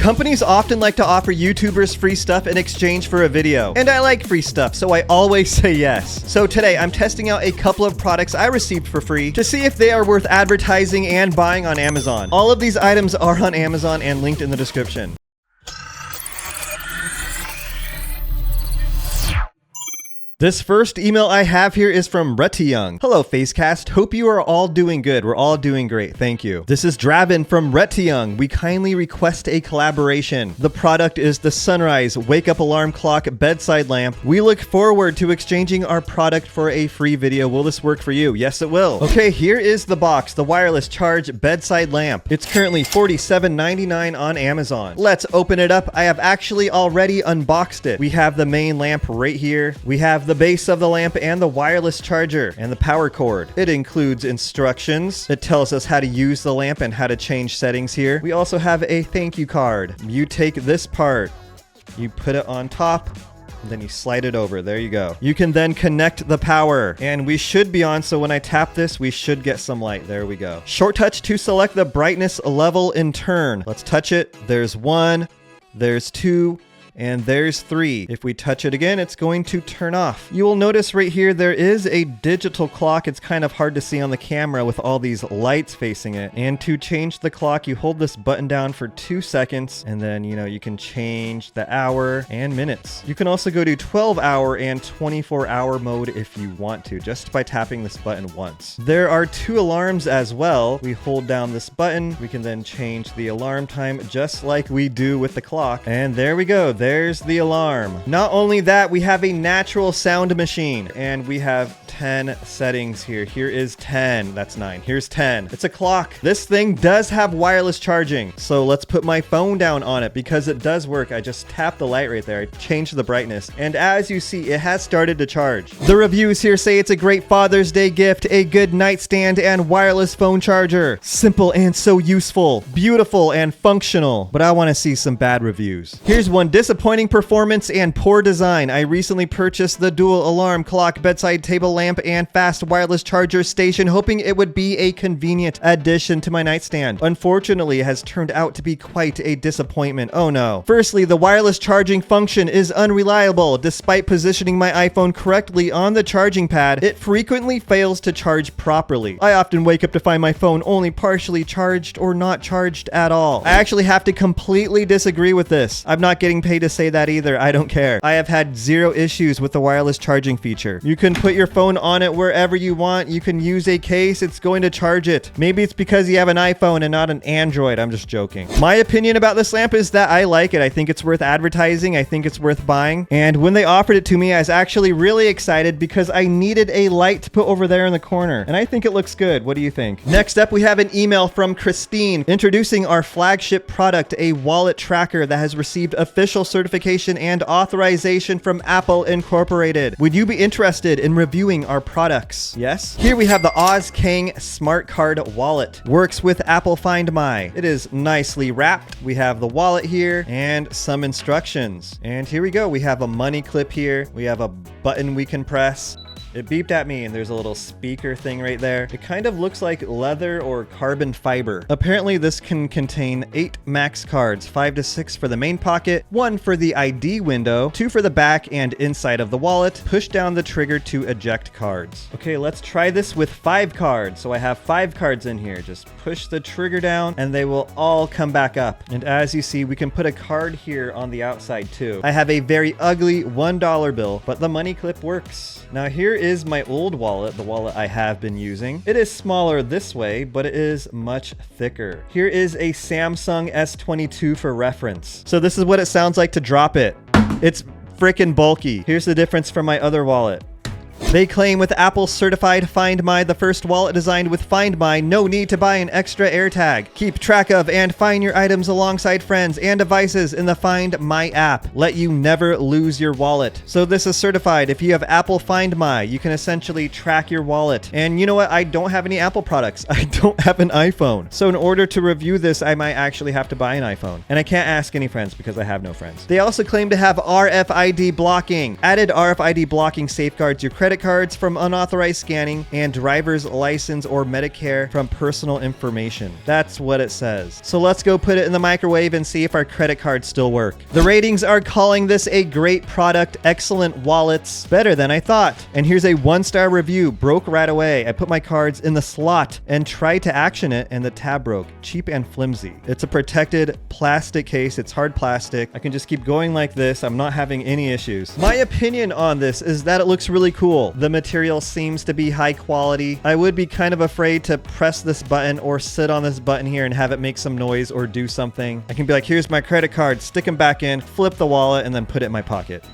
Companies often like to offer YouTubers free stuff in exchange for a video. And I like free stuff, so I always say yes. So today, I'm testing out a couple of products I received for free to see if they are worth advertising and buying on Amazon. All of these items are on Amazon and linked in the description. This first email I have here is from Young. Hello, Facecast. Hope you are all doing good. We're all doing great. Thank you. This is Draven from Young. We kindly request a collaboration. The product is the Sunrise Wake Up Alarm Clock Bedside Lamp. We look forward to exchanging our product for a free video. Will this work for you? Yes, it will. Okay, here is the box, the wireless charge bedside lamp. It's currently $47.99 on Amazon. Let's open it up. I have actually already unboxed it. We have the main lamp right here. We have the base of the lamp and the wireless charger and the power cord. It includes instructions. It tells us how to use the lamp and how to change settings here. We also have a thank you card. You take this part, you put it on top, and then you slide it over. There you go. You can then connect the power, and we should be on, so when I tap this, we should get some light. There we go. Short touch to select the brightness level in turn. Let's touch it. There's 1, there's 2, and there's 3. If we touch it again, it's going to turn off. You will notice right here, there is a digital clock. It's kind of hard to see on the camera with all these lights facing it. And to change the clock, you hold this button down for 2 seconds, and then, you can change the hour and minutes. You can also go to 12-hour and 24-hour mode if you want to, just by tapping this button once. There are 2 alarms as well. We hold down this button. We can then change the alarm time just like we do with the clock. And there we go. There's the alarm. Not only that, we have a natural sound machine, and we have 10 settings here. Here is 10. That's 9. Here's 10. It's a clock. This thing does have wireless charging. So let's put my phone down on it because it does work. I just tap the light right there. I changed the brightness. And as you see, it has started to charge. The reviews here say it's a great Father's Day gift, a good nightstand, and wireless phone charger. Simple and so useful. Beautiful and functional. But I want to see some bad reviews. Here's one: disappointing performance and poor design. I recently purchased the dual alarm clock bedside table lamp and fast wireless charger station, hoping it would be a convenient addition to my nightstand. Unfortunately, it has turned out to be quite a disappointment. Oh no. Firstly, the wireless charging function is unreliable. Despite positioning my iPhone correctly on the charging pad, it frequently fails to charge properly. I often wake up to find my phone only partially charged or not charged at all. I actually have to completely disagree with this. I'm not getting paid to say that either. I don't care. I have had 0 issues with the wireless charging feature. You can put your phone on it wherever you want. You can use a case. It's going to charge it. Maybe it's because you have an iPhone and not an Android. I'm just joking. My opinion about this lamp is that I like it. I think it's worth advertising. I think it's worth buying. And when they offered it to me, I was actually really excited because I needed a light to put over there in the corner. And I think it looks good. What do you think? Next up, we have an email from Christine introducing our flagship product, a wallet tracker that has received official certification and authorization from Apple Incorporated. Would you be interested in reviewing our products? Yes? Here we have the Auskang Smart Card Wallet. Works with Apple Find My. It is nicely wrapped. We have the wallet here and some instructions. And here we go. We have a money clip here. We have a button we can press. It beeped at me and there's a little speaker thing right there. It kind of looks like leather or carbon fiber. Apparently this can contain 8 max cards, 5 to 6 for the main pocket, 1 for the ID window, 2 for the back and inside of the wallet. Push down the trigger to eject cards. Okay, let's try this with 5 cards. So I have 5 cards in here. Just push the trigger down and they will all come back up. And as you see, we can put a card here on the outside too. I have a very ugly $1 bill, but the money clip works. Now here is my old wallet, the wallet I have been using. It is smaller this way, but it is much thicker. Here is a Samsung S22 for reference. So this is what it sounds like to drop it. It's freaking bulky. Here's the difference from my other wallet. They claim with Apple certified Find My, the first wallet designed with Find My, no need to buy an extra AirTag. Keep track of and find your items alongside friends and devices in the Find My app. Let you never lose your wallet. So this is certified. If you have Apple Find My, you can essentially track your wallet. And you know what? I don't have any Apple products. I don't have an iPhone. So in order to review this, I might actually have to buy an iPhone. And I can't ask any friends because I have no friends. They also claim to have RFID blocking. Added RFID blocking safeguards your credit credit cards from unauthorized scanning, and driver's license or Medicare from personal information. That's what it says. So let's go put it in the microwave and see if our credit cards still work. The ratings are calling this a great product, excellent wallets, better than I thought. And here's a 1-star review, broke right away. I put my cards in the slot and tried to action it and the tab broke. Cheap and flimsy. It's a protected plastic case. It's hard plastic. I can just keep going like this. I'm not having any issues. My opinion on this is that it looks really cool. The material seems to be high quality. I would be kind of afraid to press this button or sit on this button here and have it make some noise or do something. I can be like, here's my credit card, stick them back in, flip the wallet, and then put it in my pocket.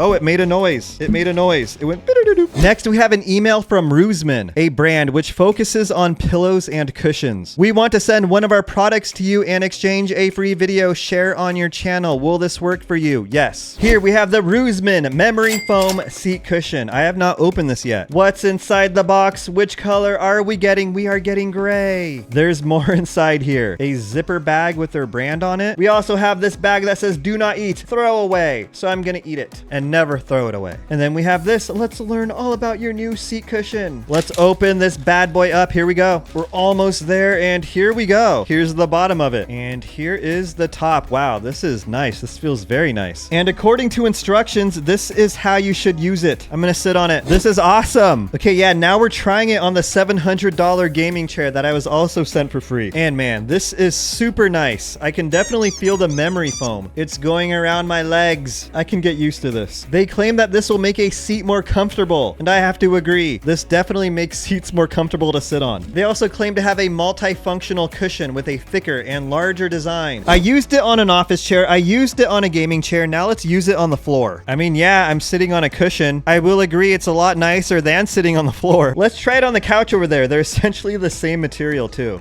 Oh, it made a noise. It made a noise. It went bidoo-doo-doo. Next, we have an email from Ruizman, a brand which focuses on pillows and cushions. We want to send one of our products to you and exchange a free video share on your channel. Will this work for you? Yes. Here we have the Ruizman memory foam seat cushion. I have not opened this yet. What's inside the box? Which color are we getting? We are getting gray. There's more inside here. A zipper bag with their brand on it. We also have this bag that says do not eat, throw away. So I'm gonna eat it and never throw it away. And then we have this. Let's learn all about your new seat cushion. Let's open this bad boy up. Here we go. We're almost there, and here we go. Here's the bottom of it, and here is the top. Wow, this is nice. This feels very nice. And according to instructions, this is how you should use it. I'm gonna sit on it. This is awesome. Okay, yeah, now we're trying it on the $700 gaming chair that I was also sent for free. And man, this is super nice. I can definitely feel the memory foam. It's going around my legs. I can get used to this. They claim that this will make a seat more comfortable, and I have to agree. This definitely makes seats more comfortable to sit on. They also claim to have a multifunctional cushion with a thicker and larger design. I used it on an office chair. I used it on a gaming chair. Now let's use it on the floor. I mean, yeah, I'm sitting on a cushion. I will agree it's a lot nicer than sitting on the floor. Let's try it on the couch over there. They're essentially the same material too.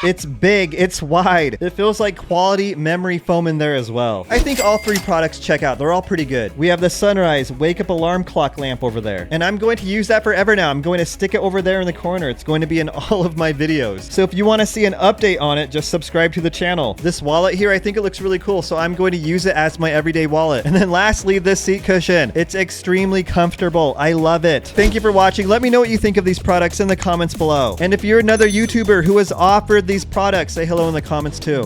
It's big, it's wide. It feels like quality memory foam in there as well. I think all three products check out. They're all pretty good. We have the sunrise wake up alarm clock lamp over there. And I'm going to use that forever now. I'm going to stick it over there in the corner. It's going to be in all of my videos. So if you want to see an update on it, just subscribe to the channel. This wallet here, I think it looks really cool. So I'm going to use it as my everyday wallet. And then lastly, this seat cushion. It's extremely comfortable. I love it. Thank you for watching. Let me know what you think of these products in the comments below. And if you're another YouTuber who has offered these products, say hello in the comments too.